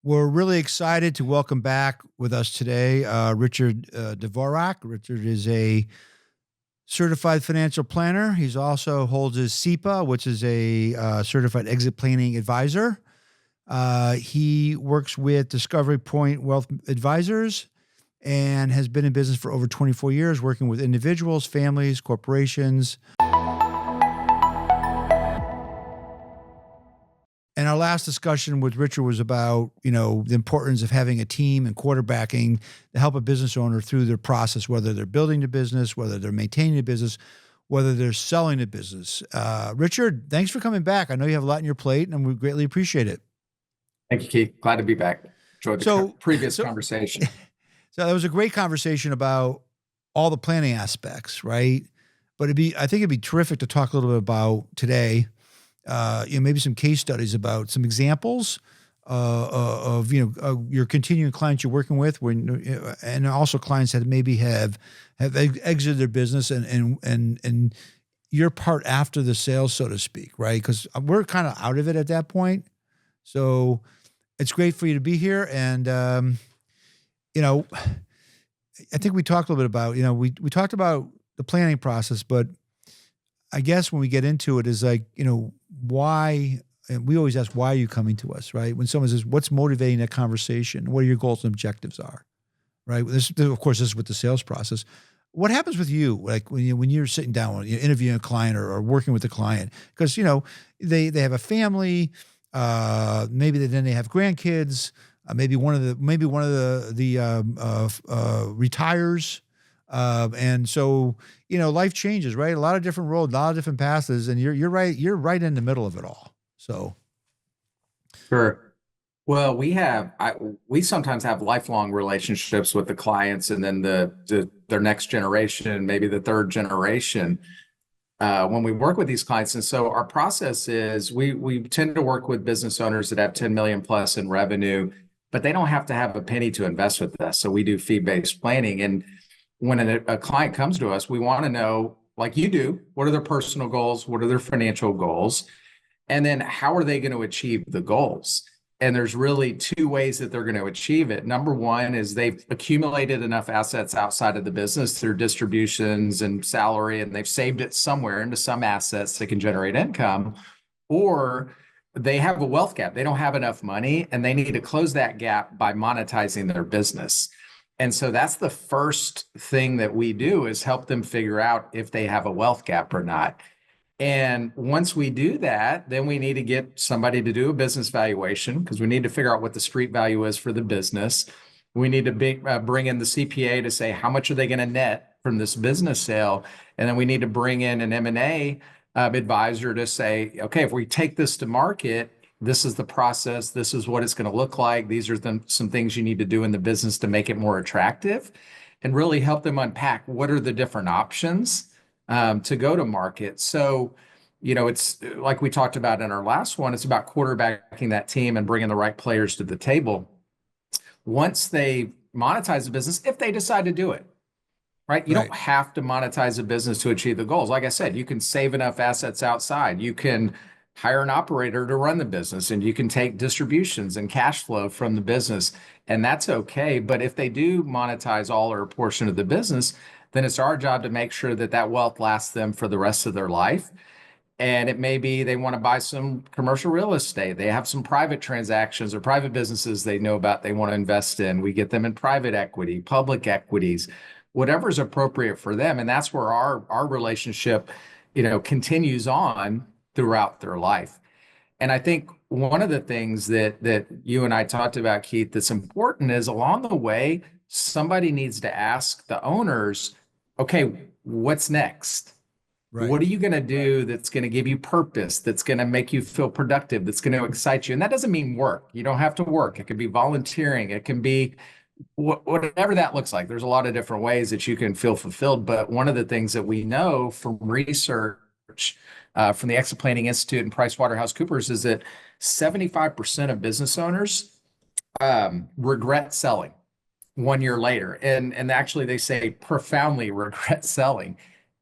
We're really excited to welcome back with us today Richard Dvorak. Richard is a certified financial planner. He's also holds his CEPA, which is a certified exit planning advisor. He works with Discovery Point Wealth Advisors and has been in business for over 24 years, working with individuals, families, corporations. And our last discussion with Richard was about, the importance of having a team and quarterbacking to help a business owner through their process, whether they're building the business, whether they're maintaining the business, whether they're selling the business. Richard, thanks for coming back. I know you have a lot on your plate, and we greatly appreciate it. Thank you, Keith. Glad to be back. Enjoyed the previous conversation. So that was a great conversation about all the planning aspects, right? But I think it'd be terrific to talk a little bit about today. Maybe some case studies about some examples of your continuing clients you're working with, and also clients that maybe have exited their business and your part after the sales, so to speak, right? Because we're kind of out of it at that point. So it's great for you to be here, and I think we talked a little bit about we talked about the planning process, but I guess when we get into it is like, why, and we always ask, why are you coming to us, right? When someone says, what's motivating that conversation? What are your goals and objectives are, right? Of course, this is with the sales process. What happens with you, like when you're sitting down, when you're interviewing a client or working with a client? Because, they have a family, maybe then they have grandkids, maybe one of the retires. And so, life changes, right? A lot of different roads, a lot of different paths, and you're right. You're right in the middle of it all. So. Sure. Well, we sometimes have lifelong relationships with the clients, and then their next generation, maybe the third generation, when we work with these clients. And so our process is we tend to work with business owners that have 10 million plus in revenue, but they don't have to have a penny to invest with us. So we do fee-based planning. And when a client comes to us, we want to know, like you do, what are their personal goals? What are their financial goals? And then how are they going to achieve the goals? And there's really two ways that they're going to achieve it. Number one is they've accumulated enough assets outside of the business through distributions and salary, and they've saved it somewhere into some assets that can generate income, or they have a wealth gap. They don't have enough money, and they need to close that gap by monetizing their business. And so that's the first thing that we do, is help them figure out if they have a wealth gap or not. And once we do that, then we need to get somebody to do a business valuation, because we need to figure out what the street value is for the business. We need to bring in the CPA to say, how much are they going to net from this business sale? And then we need to bring in an M&A advisor to say, okay, if we take this to market, this is the process. This is what it's going to look like. These are some things you need to do in the business to make it more attractive, and really help them unpack what are the different options to go to market. So, it's like we talked about in our last one, it's about quarterbacking that team and bringing the right players to the table. Once they monetize the business, if they decide to do it, right? You don't have to monetize a business to achieve the goals. Like I said, you can save enough assets outside. You can hire an operator to run the business, and you can take distributions and cash flow from the business, and that's okay. But if they do monetize all or a portion of the business, then it's our job to make sure that that wealth lasts them for the rest of their life. And it may be they want to buy some commercial real estate. They have some private transactions or private businesses they know about they want to invest in. We get them in private equity, public equities, whatever's appropriate for them. And that's where our relationship, continues on throughout their life. And I think one of the things that you and I talked about, Keith, that's important is, along the way, somebody needs to ask the owners, okay, what's next? Right. What are you going to do that's going to give you purpose, that's going to make you feel productive, that's going to excite you? And that doesn't mean work. You don't have to work. It can be volunteering. It can be whatever that looks like. There's a lot of different ways that you can feel fulfilled. But one of the things that we know from research from the Exit Planning Institute and PricewaterhouseCoopers is that 75% of business owners regret selling 1 year later. And actually, they say profoundly regret selling.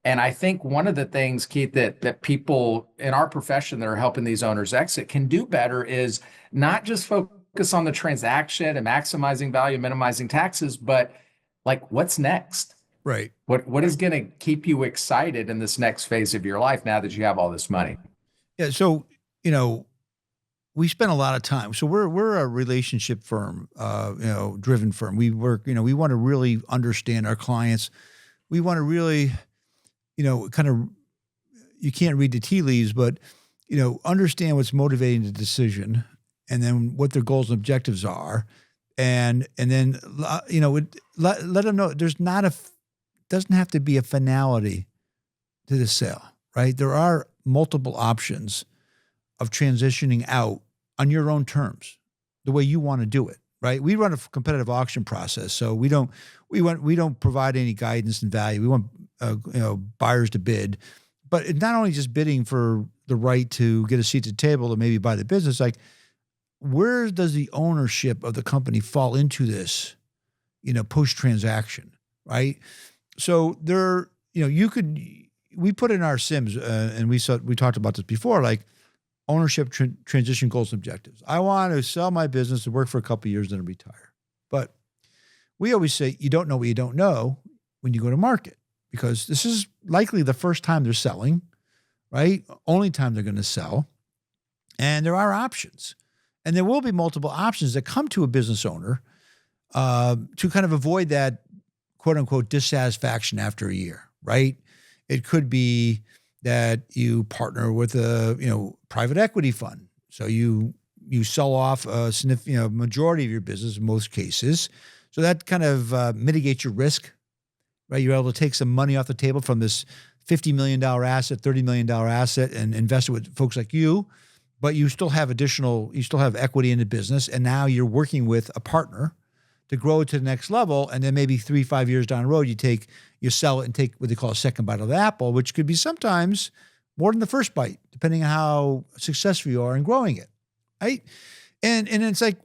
And I think one of the things, Keith, that people in our profession that are helping these owners exit can do better is not just focus focus on the transaction and maximizing value, minimizing taxes, but like what's next? Right. What is going to keep you excited in this next phase of your life now that you have all this money? Yeah. So, we spend a lot of time. So we're a relationship firm, driven firm. We work, we want to really understand our clients. We want to really, kind of, you can't read the tea leaves, but, understand what's motivating the decision and then what their goals and objectives are. And then, let them know doesn't have to be a finality to the sale, right? There are multiple options of transitioning out on your own terms, the way you want to do it, right? We run a competitive auction process, so we don't provide any guidance and value. We want buyers to bid, but it's not only just bidding for the right to get a seat at the table or maybe buy the business. Like, where does the ownership of the company fall into this, post transaction, right? So there, we put in our SIMs, and we talked about this before, like ownership, transition goals, and objectives. I want to sell my business and work for a couple of years, then retire. But we always say, you don't know what you don't know when you go to market, because this is likely the first time they're selling, right? Only time they're going to sell. And there are options. And there will be multiple options that come to a business owner to kind of avoid that quote unquote dissatisfaction after a year, right? It could be that you partner with a private equity fund, so you sell off a significant majority of your business in most cases, so that kind of mitigates your risk, right? You're able to take some money off the table from this $50 million asset, $30 million asset, and invest it with folks like you, but you still have equity in the business, and now you're working with a partner to grow it to the next level. And then maybe 3-5 years down the road, you sell it and take what they call a second bite of the apple, which could be sometimes more than the first bite, depending on how successful you are in growing it, right? And it's like,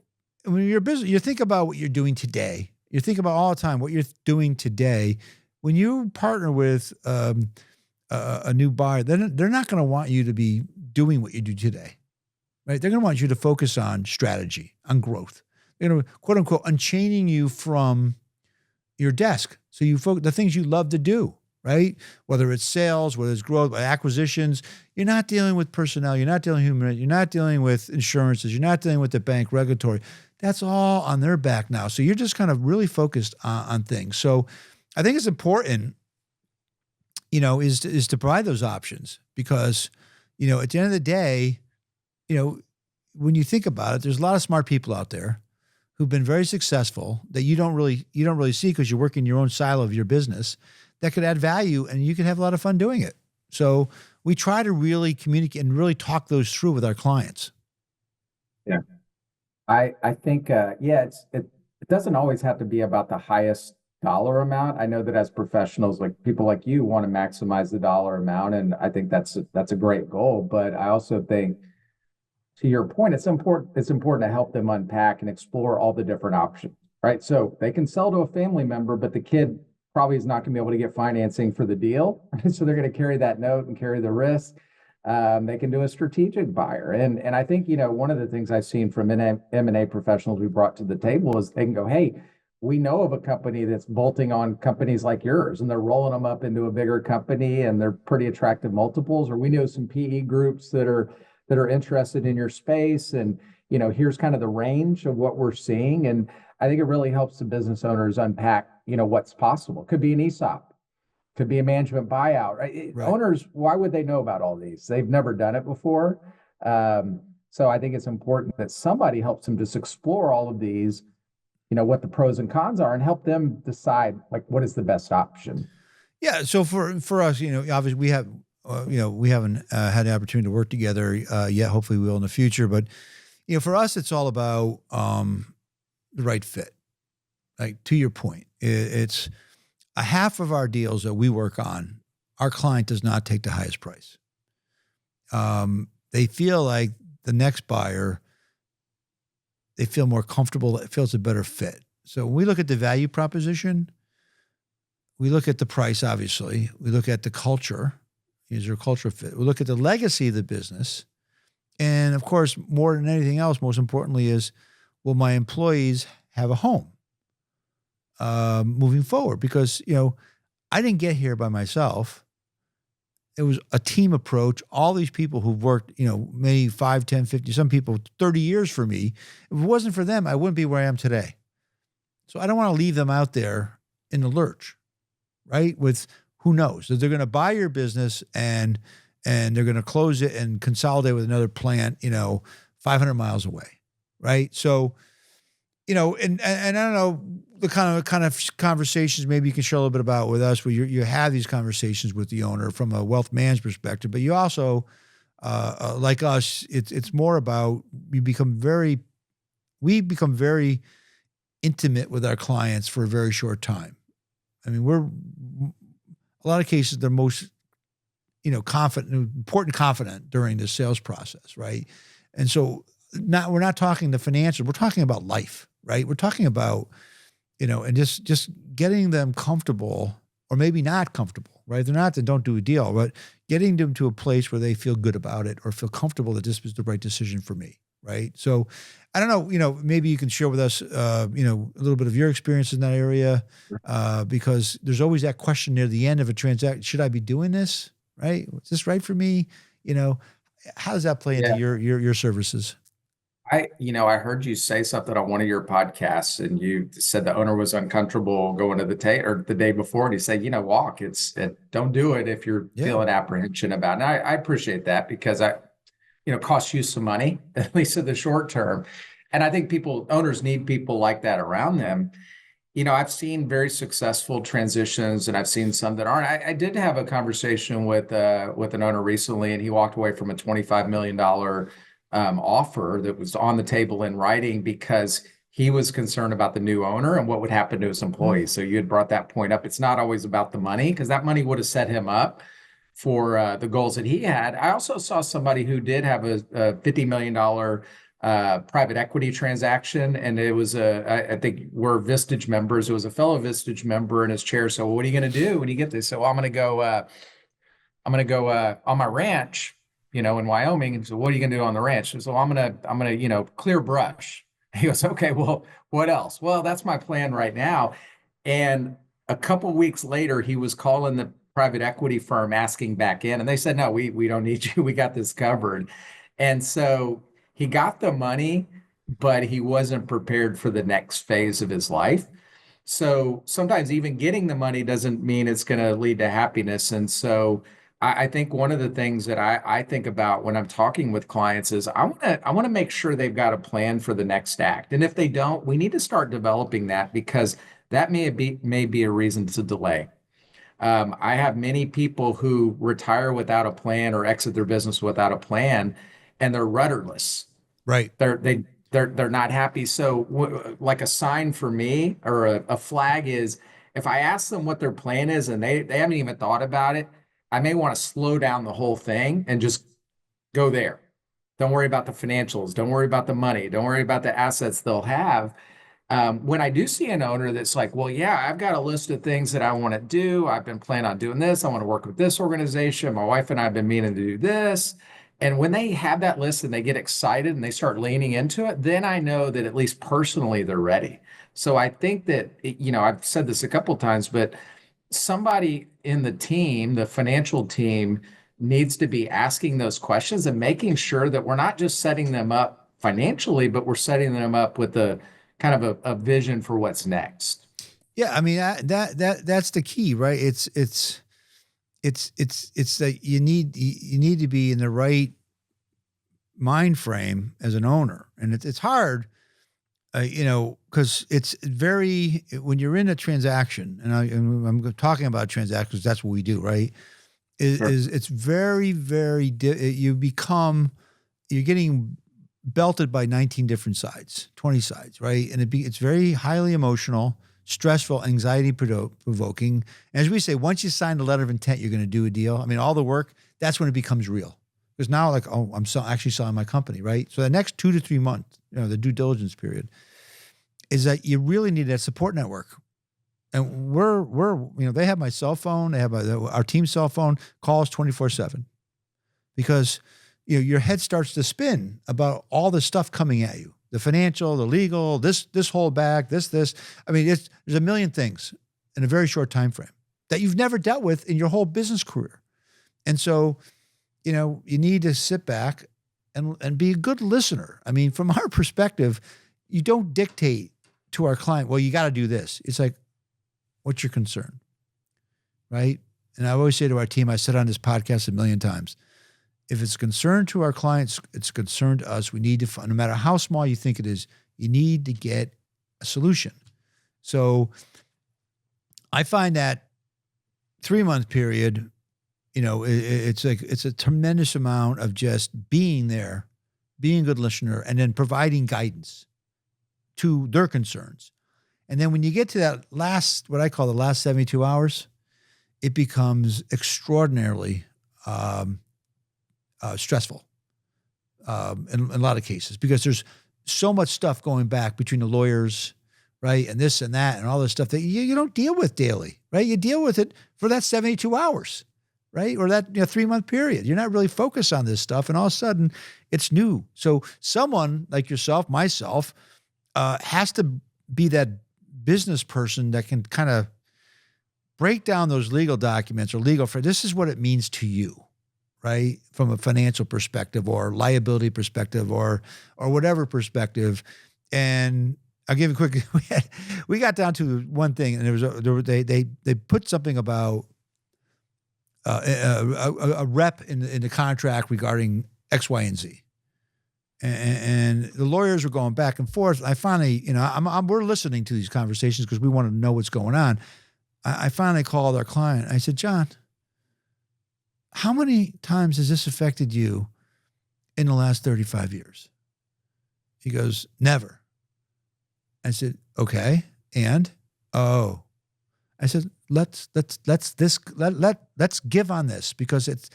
when you're business, you think about what you're doing today. You think about all the time what you're doing today. When you partner with a new buyer, they're not going to want you to be doing what you do today, right? They're going to want you to focus on strategy, on growth. Quote unquote, unchaining you from your desk. So you focus the things you love to do, right? Whether it's sales, whether it's growth, acquisitions. You're not dealing with personnel. You're not dealing with human. You're not dealing with insurances. You're not dealing with the bank regulatory. That's all on their back now. So you're just kind of really focused on things. So I think it's important, is to provide those options, because, at the end of the day, when you think about it, there's a lot of smart people out there who've been very successful that you don't really see because you work in your own silo of your business, that could add value, and you can have a lot of fun doing it. So we try to really communicate and really talk those through with our clients. Yeah. I think, it doesn't always have to be about the highest dollar amount. I know that as professionals, like people like you, want to maximize the dollar amount. And I think that's a great goal. But I also think, to your point, it's important to help them unpack and explore all the different options, right? So they can sell to a family member, but the kid probably is not going to be able to get financing for the deal. So they're going to carry that note and carry the risk. They can do a strategic buyer. And I think, one of the things I've seen from M&A professionals we brought to the table is they can go, hey, we know of a company that's bolting on companies like yours, and they're rolling them up into a bigger company, and they're pretty attractive multiples. Or we know some PE groups that are interested in your space, and here's kind of the range of what we're seeing. And I think it really helps the business owners unpack what's possible. Could be an ESOP, could be a management buyout, right? Owners, why would they know about all these? They've never done it before. So I think it's important that somebody helps them just explore all of these, what the pros and cons are, and help them decide like what is the best option. Yeah. So for us, obviously we have we haven't had the opportunity to work together yet. Hopefully we will in the future. But, for us, it's all about the right fit. Like, to your point, it's a half of our deals that we work on, our client does not take the highest price. They feel like the next buyer, they feel more comfortable. It feels a better fit. So when we look at the value proposition, we look at the price, obviously. We look at the culture. Is there a culture fit? We look at the legacy of the business. And of course, more than anything else, most importantly, is will my employees have a home moving forward? Because, I didn't get here by myself. It was a team approach. All these people who've worked, maybe 5, 10, 50, some people 30 years for me. If it wasn't for them, I wouldn't be where I am today. So I don't want to leave them out there in the lurch, right? With who knows that they're going to buy your business and they're going to close it and consolidate with another plant, 500 miles away, right? So, and I don't know the kind of conversations maybe you can share a little bit about with us, where you have these conversations with the owner from a wealth management perspective, but you also, like us, it's more about we become very intimate with our clients for a very short time. I mean, a lot of cases, they're most, confident during the sales process, right? And so we're not talking the financial, we're talking about life, right? We're talking about, and just getting them comfortable, or maybe not comfortable, right? They're not, then don't do a deal, but getting them to a place where they feel good about it or feel comfortable that this was the right decision for me, right? So I don't know, maybe you can share with us, a little bit of your experience in that area, because there's always that question near the end of a transaction: should I be doing this? Right? Is this right for me? How does that play into your services? I heard you say something on one of your podcasts, and you said the owner was uncomfortable going to the day before, and he said, walk. Don't do it if you're feeling apprehension about it. And I appreciate that, because costs you some money, at least in the short term. And I think owners need people like that around them. I've seen very successful transitions, and I've seen some that aren't. I did have a conversation with an owner recently, and he walked away from a $25 million offer that was on the table in writing, because he was concerned about the new owner and what would happen to his employees. So you had brought that point up. It's not always about the money, because that money would have set him up for the goals that he had. I also saw somebody who did have a $50 million private equity transaction, and it was I think we're Vistage members. It was a fellow Vistage member in his chair. So what are you going to do when you get this? So I'm going to go on my ranch, in Wyoming. And so what are you going to do on the ranch? So I'm going to clear brush. He goes, okay, well, what else? Well, that's my plan right now. And a couple of weeks later, he was calling the private equity firm asking back in, and they said, no, we don't need you. We got this covered. And so he got the money, but he wasn't prepared for the next phase of his life. So sometimes even getting the money doesn't mean it's going to lead to happiness. And so I think one of the things that I think about when I'm talking with clients is I want to make sure they've got a plan for the next act. And if they don't, we need to start developing that, because that may be a reason to delay. I have many people who retire without a plan or exit their business without a plan, and they're rudderless. Right. They're not happy. So like a sign for me, or a flag, is if I ask them what their plan is and they haven't even thought about it, I may want to slow down the whole thing and just go there. Don't worry about the financials. Don't worry about the money. Don't worry about the assets they'll have. When I do see an owner that's like, well, yeah, I've got a list of things that I want to do. I've been planning on doing this. I want to work with this organization. My wife and I have been meaning to do this. And when they have that list and they get excited and they start leaning into it, then I know that at least personally they're ready. So I think that, I've said this a couple of times, but somebody in the team, the financial team, needs to be asking those questions and making sure that we're not just setting them up financially, but we're setting them up with a kind of a vision for what's next. Yeah, I mean that's the key, right? It's that you need to be in the right mind frame as an owner, and it's hard, because it's very, when you're in a transaction, and I'm talking about transactions. That's what we do, right? Sure. It's very you're getting belted by 19 different sides, 20 sides, right? And it's very highly emotional, stressful, anxiety provoking. And as we say, once you sign the letter of intent, you're going to do a deal. I mean, all the work, that's when it becomes real. Because now, like, oh, I'm actually selling my company, right? So the next 2 to 3 months, the due diligence period, is that you really need that support network. And they have my cell phone, they have our team's cell phone, calls 24/7, because your head starts to spin about all the stuff coming at you. the financial, the legal, this hold back, this. I mean, there's a million things in a very short time frame that you've never dealt with in your whole business career. And so, you need to sit back and be a good listener. I mean, from our perspective, you don't dictate to our client, well, you got to do this. It's like, what's your concern? Right? And I always say to our team, I said on this podcast a million times, if it's a concern to our clients, it's a concern to us. We need to find, no matter how small you think it is, you need to get a solution. So I find that 3-month period, it's a tremendous amount of just being there, being a good listener, and then providing guidance to their concerns. And then when you get to that what I call the last 72 hours, it becomes extraordinarily stressful in a lot of cases, because there's so much stuff going back between the lawyers, right, and this and that and all this stuff that you don't deal with daily, right? You deal with it for that 72 hours, right, or that 3-month period. You're not really focused on this stuff, and all of a sudden it's new. So someone like yourself, myself, has to be that business person that can kind of break down those legal documents or this is what it means to you, right? From a financial perspective or liability perspective or whatever perspective. And I'll give you a quick, we got down to one thing, and they put something about a rep in the contract regarding X, Y, and Z. And the lawyers were going back and forth. I finally, we're listening to these conversations because we want to know what's going on. I finally called our client. I said, John, how many times has this affected you in the last 35 years? He goes, never. I said, okay. And, I said, let's give on this, because it's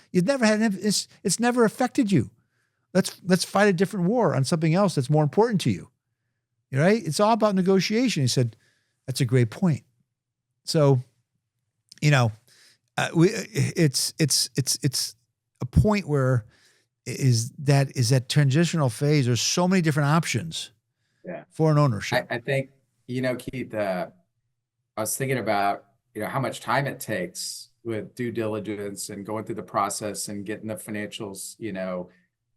never affected you. Let's fight a different war on something else that's more important to you. Right? It's all about negotiation. He said, that's a great point. So, it's a point where is that transitional phase. There's so many different options for an ownership. I think, Keith, I was thinking about, how much time it takes with due diligence and going through the process and getting the financials,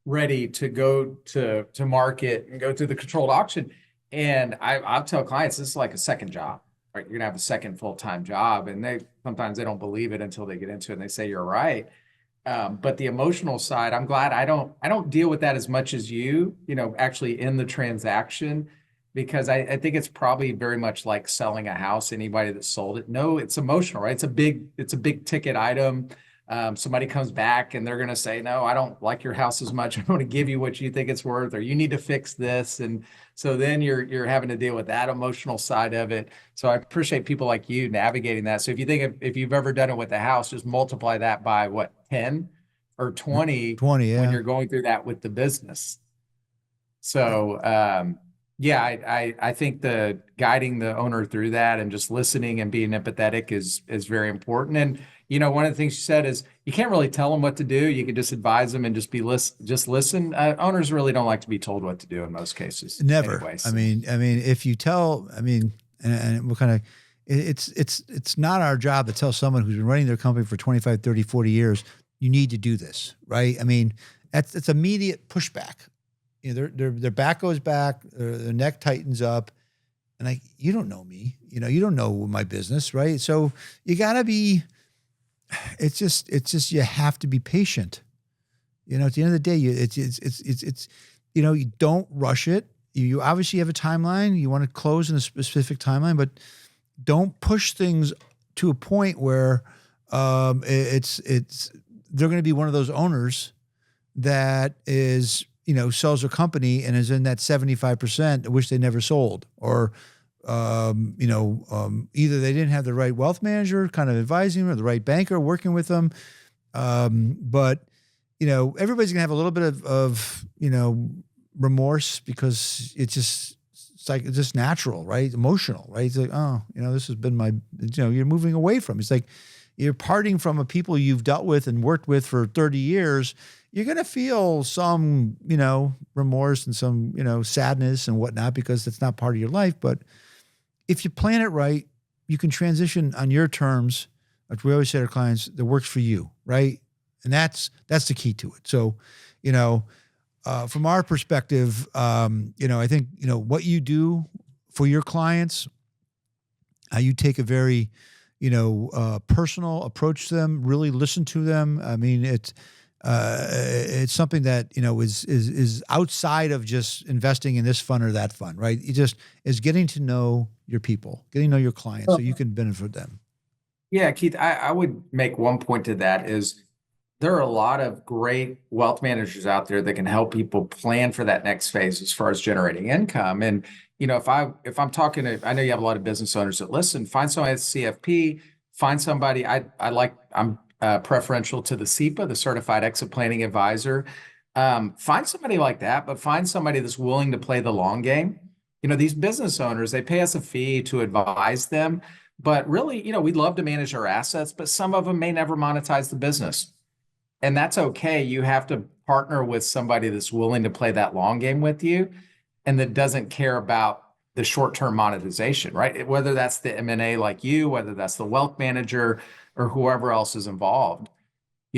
ready to go to market and go through the controlled auction. And I'll tell clients, this is like a second job, right? You're gonna have a second full-time job. And sometimes they don't believe it until they get into it and they say, you're right. But the emotional side, I'm glad I don't deal with that as much as you, actually in the transaction, because I think it's probably very much like selling a house. Anybody that sold it, no, it's emotional, right? It's a big ticket item. Somebody comes back and they're going to say, no, I don't like your house as much. I want to give you what you think it's worth, or you need to fix this. And so then you're having to deal with that emotional side of it. So I appreciate people like you navigating that. So if you think if you've ever done it with a house, just multiply that by 10 or 20 when you're going through that with the business. So, I think the guiding the owner through that and just listening and being empathetic is very important. And, one of the things you said is you can't really tell them what to do. You can just advise them and just listen. Owners really don't like to be told what to do in most cases. Never. Anyways. I mean, if you tell, and what kind of, it's not our job to tell someone who's been running their company for 25, 30, 40 years, you need to do this, right? I mean, it's immediate pushback. Their back goes back, their neck tightens up, and you don't know me, you don't know my business, right? So you gotta be. It's just you have to be patient. At the end of the day, you don't rush it. You obviously have a timeline. You want to close in a specific timeline, but don't push things to a point where they're going to be one of those owners that is. Sells a company and is in that 75%, which they never sold, or, either they didn't have the right wealth manager kind of advising them or the right banker working with them. But everybody's gonna have a little bit of remorse, because it's just natural, right? Emotional, right? It's like, oh, this has been you're moving away from. It's like, you're parting from a people you've dealt with and worked with for 30 years, you're going to feel some, remorse and some, sadness and whatnot, because that's not part of your life. But if you plan it right, you can transition on your terms, like we always say to our clients, that works for you, right? And that's the key to it. So, from our perspective, I think, what you do for your clients, how you take a very, personal approach to them, really listen to them. I mean, it's something that, is outside of just investing in this fund or that fund, right? It just is getting to know your people, getting to know your clients so you can benefit them. Yeah, Keith, I would make one point to that is there are a lot of great wealth managers out there that can help people plan for that next phase as far as generating income. And, if I'm talking to, I know you have a lot of business owners that listen, find somebody at CFP, find somebody, I'm preferential to the CEPA, the Certified Exit Planning Advisor. Find somebody like that, but find somebody that's willing to play the long game. These business owners, they pay us a fee to advise them, but really, we'd love to manage our assets, but some of them may never monetize the business. And that's okay. You have to partner with somebody that's willing to play that long game with you and that doesn't care about the short-term monetization, right? Whether that's the M&A like you, whether that's the wealth manager or whoever else is involved,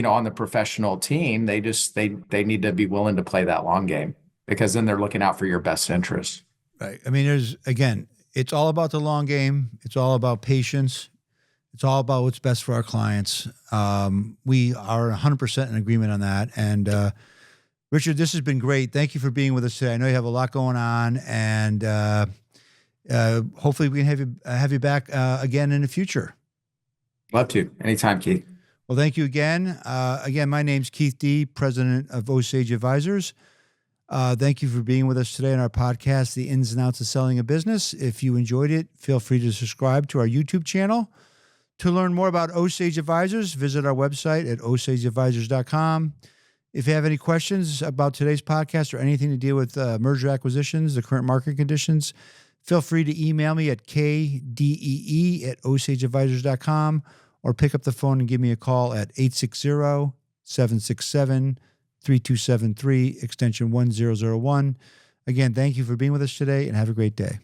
on the professional team, they need to be willing to play that long game, because then they're looking out for your best interests. Right. I mean, it's all about the long game. It's all about patience. It's all about what's best for our clients. We are 100% in agreement on that. And Richard, this has been great. Thank you for being with us today. I know you have a lot going on, and hopefully we can have you back again in the future. Love to. Anytime, Keith. Well, thank you again. Again, my name's Keith D., President of Osage Advisors. Thank you for being with us today on our podcast, The Ins and Outs of Selling a Business. If you enjoyed it, feel free to subscribe to our YouTube channel. To learn more about Osage Advisors, visit our website at osageadvisors.com. If you have any questions about today's podcast or anything to deal with merger acquisitions, the current market conditions, feel free to email me at kdee@osageadvisors.com or pick up the phone and give me a call at 860-767-3273, extension 1001. Again, thank you for being with us today and have a great day.